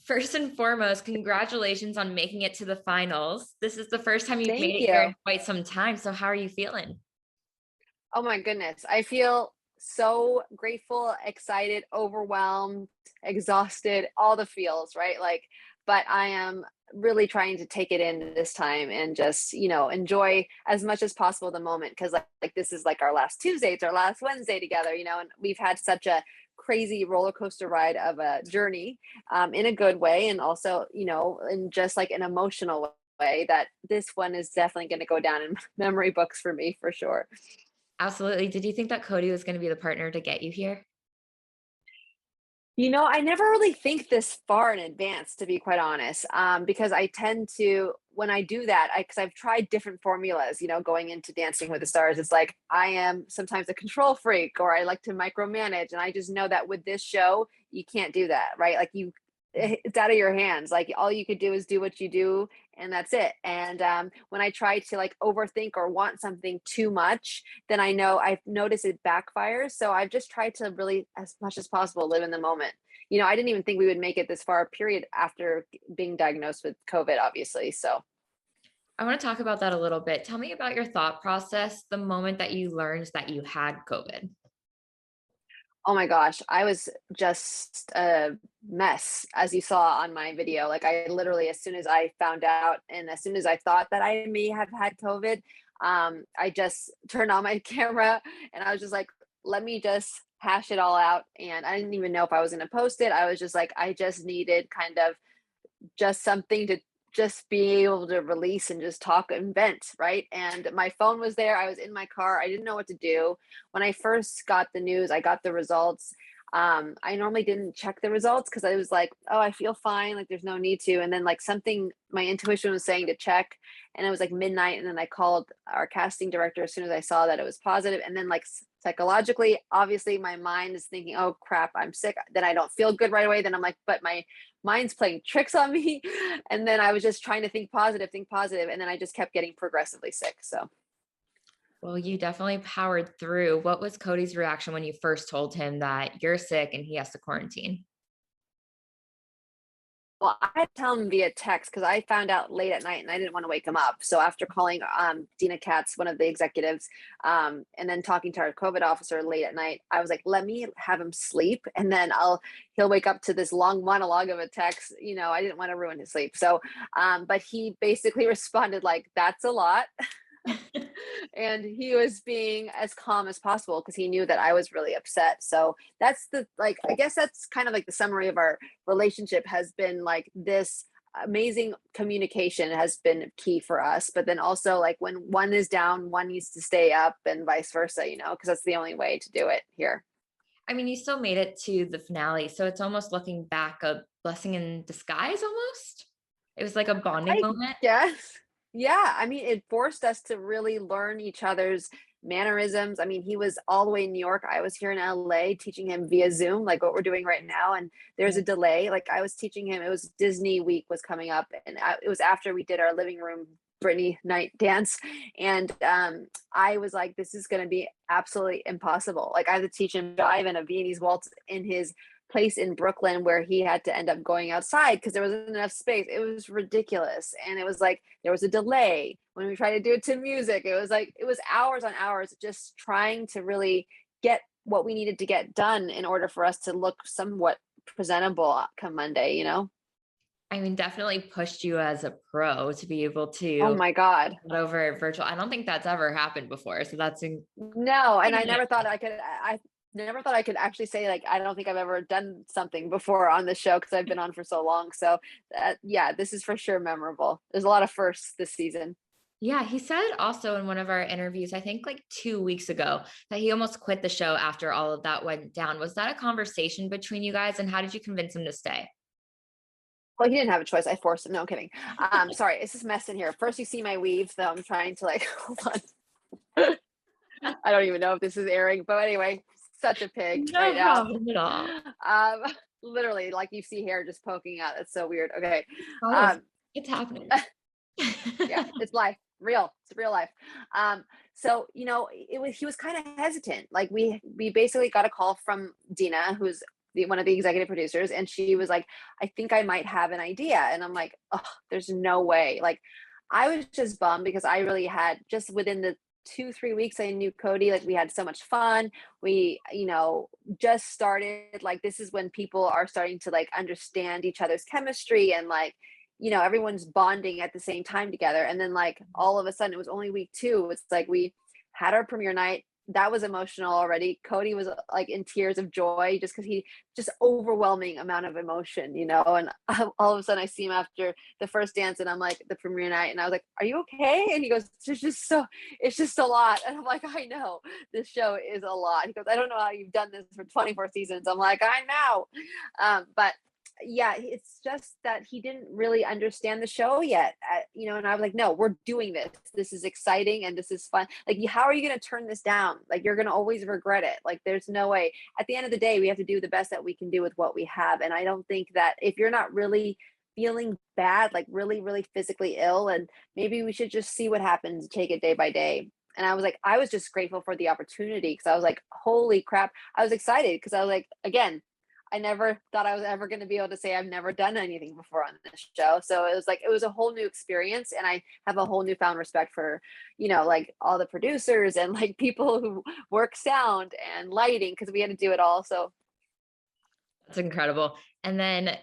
First and foremost, congratulations on making it to the finals. This is the first time you've made Thank it here in you. quite some time. So how are you feeling? Oh my goodness. I feel so grateful, excited, overwhelmed, exhausted, all the feels, right? But I am really trying to take it in this time and just, enjoy as much as possible the moment because like this is like our last Tuesday, it's our last Wednesday together, and we've had such a crazy roller coaster ride of a journey in a good way and also, in just like an emotional way that this one is definitely going to go down in memory books for me for sure. Absolutely. Did you think that Cody was going to be the partner to get you here? I never really think this far in advance, to be quite honest, because I tend to, when I do that, because I've tried different formulas, going into Dancing with the Stars, it's like I am sometimes a control freak or I like to micromanage. And I just know that with this show, you can't do that, right? It's out of your hands. Like all you could do is do what you do, and that's it. And when I try to like overthink or want something too much, then I've noticed it backfires. So I've just tried to really, as much as possible, live in the moment. I didn't even think we would make it this far, period, after being diagnosed with COVID, obviously. So, I want to talk about that a little bit. Tell me about your thought process the moment that you learned that you had COVID. oh my gosh, I was just a mess, as you saw on my video. Like, I literally, as soon as I found out and as soon as I thought that I may have had COVID, I just turned on my camera and I was just like, let me just hash it all out. And I didn't even know if I was going to post it. I was just like, I just needed kind of just something to just be able to release and just talk and vent, right? And my phone was there. I was in my car. I didn't know what to do. When I first got the news, I got the results. I normally didn't check the results because I was like, oh, I feel fine. Like there's no need to. And then like something, my intuition was saying to check. And it was like midnight. And then I called our casting director as soon as I saw that it was positive. And then like psychologically, obviously my mind is thinking, oh crap, I'm sick. Then I don't feel good right away. Then I'm like, but my mind's playing tricks on me. And then I was just trying to think positive, think positive, and then I just kept getting progressively sick. So, Well, you definitely powered through. What was Cody's reaction when you first told him that you're sick and he has to quarantine? well, I had to tell him via text because I found out late at night and I didn't want to wake him up. So after calling Dina Katz, one of the executives, and then talking to our COVID officer late at night, I was like, let me have him sleep, and then he'll wake up to this long monologue of a text. I didn't want to ruin his sleep. So, but he basically responded like, "That's a lot." And he was being as calm as possible because he knew that I was really upset. So that's the like I guess that's kind of like the summary of our relationship has been like this amazing communication has been key for us, but then also like when one is down, one needs to stay up and vice versa, because that's the only way to do it here. I mean, you still made it to the finale. So it's almost looking back a blessing in disguise almost. It was like a bonding I moment. guess. Yeah, I mean, it forced us to really learn each other's mannerisms. I mean, he was all the way in New York. I was here in LA teaching him via Zoom, like what we're doing right now. And there's Yeah. a delay. Like I was teaching him, it was Disney week was coming up, and it was after we did our living room Britney night dance. And I was like, this is going to be absolutely impossible. Like I had to teach him jive and a Viennese waltz in his place in Brooklyn where he had to end up going outside because there wasn't enough space. It was ridiculous. And it was like there was a delay when we tried to do it to music. It was hours on hours just trying to really get what we needed to get done in order for us to look somewhat presentable come Monday. I mean, definitely pushed you as a pro to be able Oh to my God. get over virtual. I don't think that's ever happened before. So that's No, and I incredible. never thought I never thought I could actually say like I don't think I've ever done something before on the show because I've been on for so long. So yeah, this is for sure memorable. There's a lot of firsts this season. Yeah, he said also in one of our interviews, I think like 2 weeks ago, that he almost quit the show after all of that went down. Was that a conversation between you guys? And how did you convince him to stay? Well, he didn't have a choice. I forced him. No, I'm kidding. Sorry, it's just mess in here. First, you see my weave, so I'm trying to like hold on. I don't even know if this is airing, but anyway, such a pig right No now. problem at all. Um, literally, like you see hair just poking out. It's so weird. Okay. Guys, Um, it's happening. yeah, it's life, real. It's real life. So he was kind of hesitant. Like we basically got a call from Dina, who's one of the executive producers, and she was like, I think I might have an idea. And I'm like, oh, there's no way. Like, I was just bummed because I really had, just within the 2, 3 weeks I knew Cody, like we had so much fun. We, just started, like, this is when people are starting to like understand each other's chemistry, and like, everyone's bonding at the same time together. And then like all of a sudden, it was only week 2. It's like we had our premiere night. That was emotional already. Cody was like in tears of joy just because he just overwhelming amount of emotion, and all of a sudden I see him after the first dance, and I'm like, the premiere night, and I was like, are you okay? And he goes, it's just a lot. And I'm like, I know, this show is a lot. He goes, I don't know how you've done this for 24 seasons. I'm like, I know. But yeah, it's just that he didn't really understand the show yet, and I was like, no, we're doing this. This is exciting and this is fun. Like, how are you going to turn this down? Like, you're going to always regret it. Like, there's no way. At the end of the day, we have to do the best that we can do with what we have. And I don't think that if you're not really feeling bad, like really, really physically ill, and maybe we should just see what happens, take it day by day. And I was like, I was just grateful for the opportunity, because I was like, holy crap. I was excited because I was like, again, I never thought I was ever going to be able to say I've never done anything before on this show. So it was like, it was a whole new experience. And I have a whole newfound respect for, like all the producers and like people who work sound and lighting, because we had to do it all. So That's incredible. And then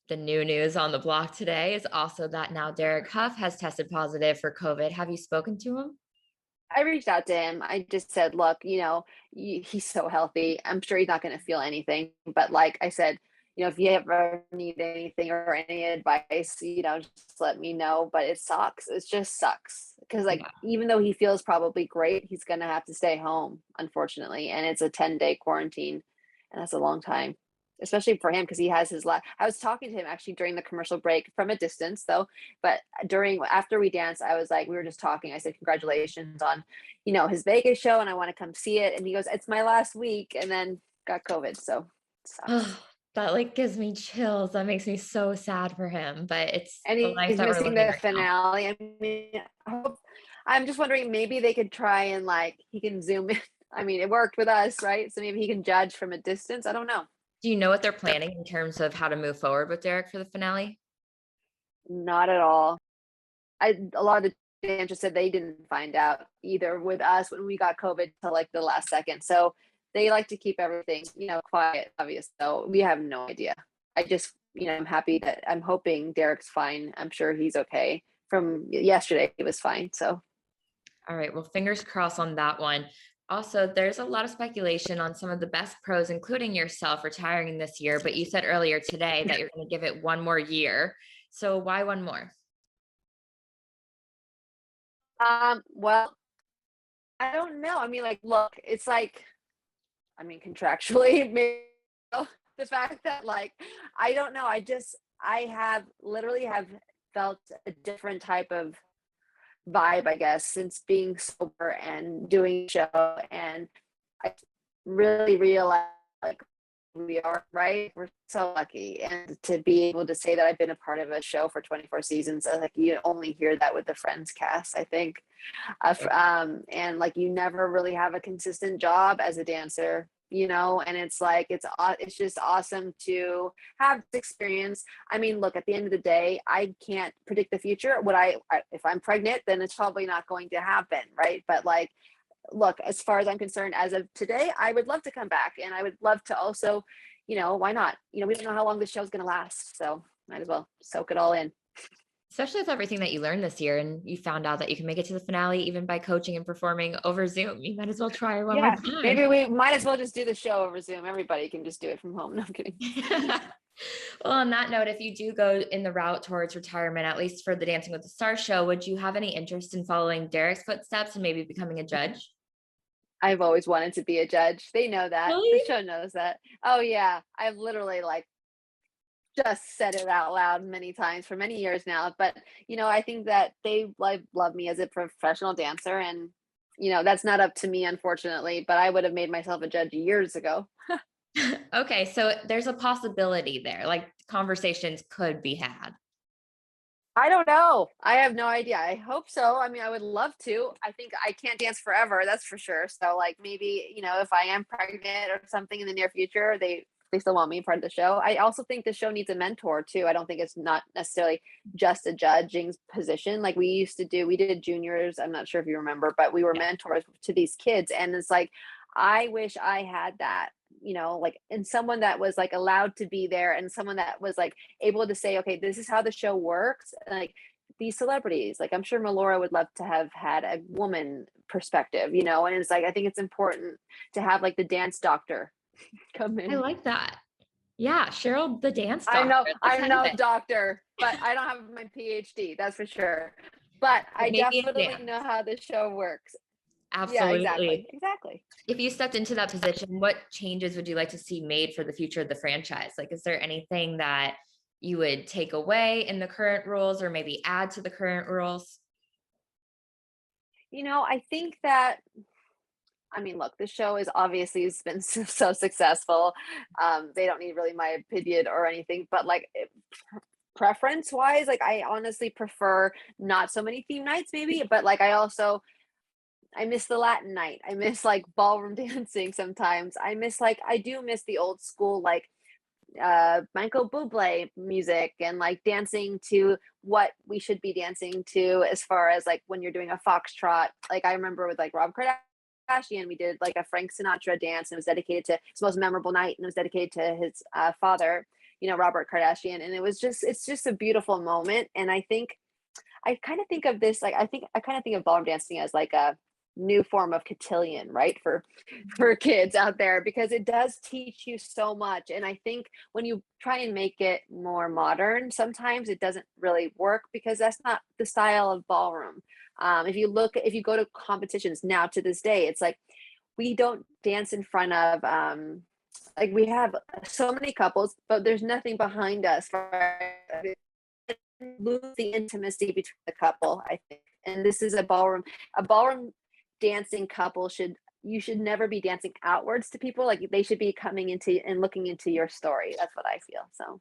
the new news on the block today is also that now Derek Huff has tested positive for COVID. Have you spoken to him? I reached out to him. I just said, look, he's so healthy. I'm sure he's not going to feel anything. But like I said, if you ever need anything or any advice, just let me know. But it sucks. It just sucks. Because like, Yeah. even though he feels probably great, he's going to have to stay home, unfortunately. And it's a 10-day quarantine. And that's a long time, especially for him, because he has his I was talking to him actually during the commercial break from a distance though, but after we danced, I was like, we were just talking. I said, congratulations on, his Vegas show, and I want to come see it. And he goes, it's my last week, and then got COVID. So it sucks. Oh, that like gives me chills. That makes me so sad for him, but it's And the life he's that we're missing living the right now. finale. I mean, I'm just wondering, maybe they could try and like, he can zoom in. I mean, it worked with us, right? So maybe he can judge from a distance. I don't know. Do you know what they're planning in terms of how to move forward with Derek for the finale? Not at all. A lot of the dancers said they didn't find out either with us when we got COVID till like the last second. So they like to keep everything, quiet, obvious. So we have no idea. I just, I'm hoping Derek's fine. I'm sure he's okay. From yesterday, he was fine. So All right. Well, fingers crossed on that one. Also, there's a lot of speculation on some of the best pros, including yourself, retiring this year. But you said earlier today that you're going to give it one more year. So why one more? well, I don't know. I mean, like, look, it's like, I mean, contractually, maybe the fact that like, I don't know. I have literally have felt a different type of vibe, I guess, since being sober and doing show. And I really realize like we are, right. We're so lucky. And to be able to say that I've been a part of a show for 24 seasons, like you only hear that with the Friends cast, I think. And like you never really have a consistent job as a dancer, and it's like it's just awesome to have this experience. I mean, look, at the end of the day, I can't predict the future. If I'm pregnant, then it's probably not going to happen, right? But like, look, as far as I'm concerned, as of today, I would love to come back, and I would love to also, why not? We don't know how long this show's going to last, so might as well soak it all in. Especially with everything that you learned this year and you found out that you can make it to the finale even by coaching and performing over Zoom. You might as well try it one more Yeah, time. maybe we might as well just do the show over Zoom. Everybody can just do it from home. No, I'm kidding. Well, on that note, if you do go in the route towards retirement, at least for the Dancing with the Stars show, would you have any interest in following Derek's footsteps and maybe becoming a judge? I've always wanted to be a judge. They know that. The Really? show knows that. Oh yeah, I've literally like just said it out loud many times for many years now. But I think that they love me as a professional dancer, and that's not up to me, unfortunately. But I would have made myself a judge years ago. Okay, so there's a possibility there, like conversations could be had. I don't know. I have no idea. I hope so. I mean, I would love to. I think I can't dance forever, that's for sure. So like maybe, if I am pregnant or something in the near future, they they still want me part of the show. I also think the show needs a mentor too. I don't think it's not necessarily just a judging position. Like we did juniors. I'm not sure if you remember, but we were mentors to these kids. And it's like, I wish I had that, like, and someone that was like allowed to be there and someone that was like able to say, okay, this is how the show works. Like these celebrities, like I'm sure Melora would love to have had a woman perspective, and it's like, I think it's important to have like the dance doctor come I in. like that. Yeah, Cheryl, the dance doctor. I'm no doctor, but I don't have my PhD, that's for sure. But I definitely know how the show works. Absolutely. Yeah, exactly. If you stepped into that position, what changes would you like to see made for the future of the franchise? Like, is there anything that you would take away in the current rules or maybe add to the current rules? I think that, I mean, look, the show is obviously has been so successful. They don't need really my opinion or anything, but like preference wise, like I honestly prefer not so many theme nights, maybe, but like I miss the Latin night. I miss like ballroom dancing sometimes. I do miss the old school like Michael Bublé music and like dancing to what we should be dancing to as far as like when you're doing a foxtrot. Like I remember with like Rob Kardashian, we did like a Frank Sinatra dance and it was dedicated to his most memorable night and it was dedicated to his father, Robert Kardashian. And it's just a beautiful moment. And I kind of think of this, like, I kind of think of ballroom dancing as like a new form of cotillion, right? For kids out there, because it does teach you so much. And I think when you try and make it more modern, sometimes it doesn't really work because that's not the style of ballroom. If you go to competitions now to this day, it's like we don't dance in front of like we have so many couples, but there's nothing behind us for lose the intimacy between the couple, I think. And this is a ballroom dancing couple you should never be dancing outwards to people. Like they should be coming into and looking into your story. That's what I feel. So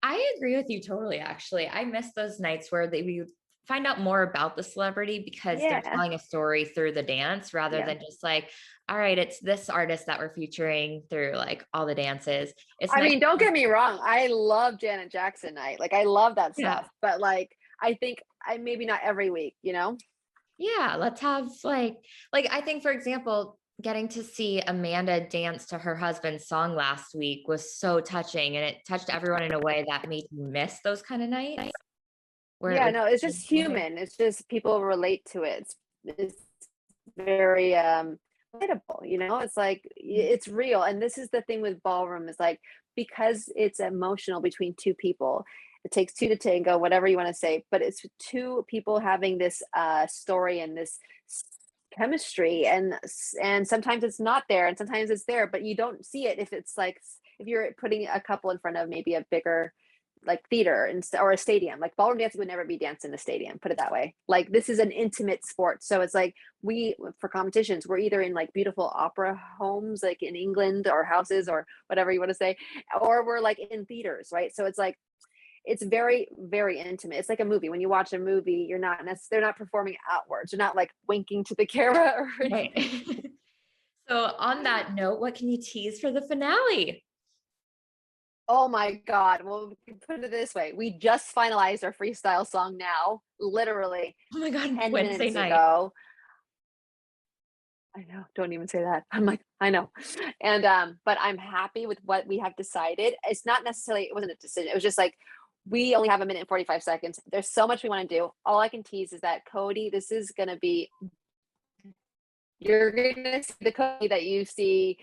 I agree with you totally, actually. I miss those nights where we would find out more about the celebrity because they're telling a story through the dance rather than just like, all right, it's this artist that we're featuring through like all the dances. I mean, don't get me wrong. I love Janet Jackson night. Like I love that stuff, but like, I think maybe not every week, Yeah, let's have like I think, for example, getting to see Amanda dance to her husband's song last week was so touching, and it touched everyone in a way that made you miss those kind of nights. No, it's just human. It's just people relate to it. It's very relatable, It's like it's real. And this is the thing with ballroom is like because it's emotional between two people. It takes two to tango, whatever you want to say, but it's two people having this story and this chemistry, and sometimes it's not there and sometimes it's there, but you don't see it if it's like if you're putting a couple in front of maybe a bigger like theater or a stadium. Like ballroom dancing would never be danced in a stadium, put it that way. Like this is an intimate sport, so it's like for competitions we're either in like beautiful opera homes like in England or houses or whatever you want to say, or we're like in theaters, right? So it's like it's very, very intimate. It's like a movie. When you watch a movie, they're not performing outwards. They're not like winking to the camera or anything. Right. So on that note, what can you tease for the finale? Oh my God. Well, we can put it this way. We just finalized our freestyle song now, literally. Oh my God, 10 Wednesday minutes night. ago. I know. Don't even say that. I'm like, I know. And but I'm happy with what we have decided. It wasn't a decision. It was just like we only have 1 minute and 45 seconds. There's so much we want to do. All I can tease is that Cody, you're gonna see the Cody that you see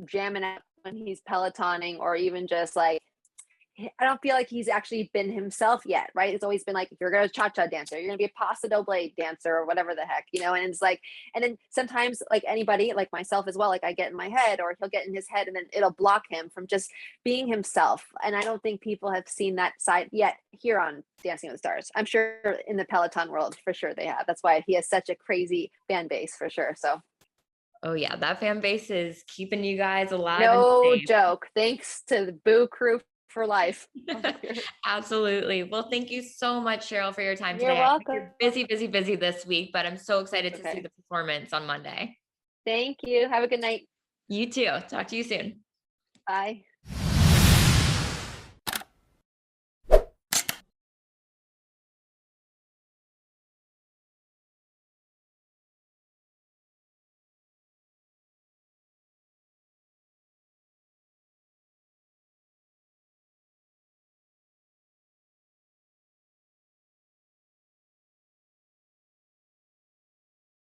jamming out when he's pelotoning, or even just like I don't feel like he's actually been himself yet, right? It's always been like, you're gonna cha-cha dancer, you're gonna be a paso doble dancer or whatever the heck, and it's like, and then sometimes like anybody like myself as well, like I get in my head or he'll get in his head and then it'll block him from just being himself. And I don't think people have seen that side yet here on Dancing with the Stars. I'm sure in the Peloton world, for sure they have. That's why he has such a crazy fan base, for sure. So oh yeah, that fan base is keeping you guys alive. No joke. Thanks to the Boo crew for life. Absolutely. Well, thank you so much, Cheryl, for your time You're today. welcome. You're busy, busy, busy this week, but I'm so excited to see the performance on Monday. Thank you. Have a good night. You too. Talk to you soon. Bye.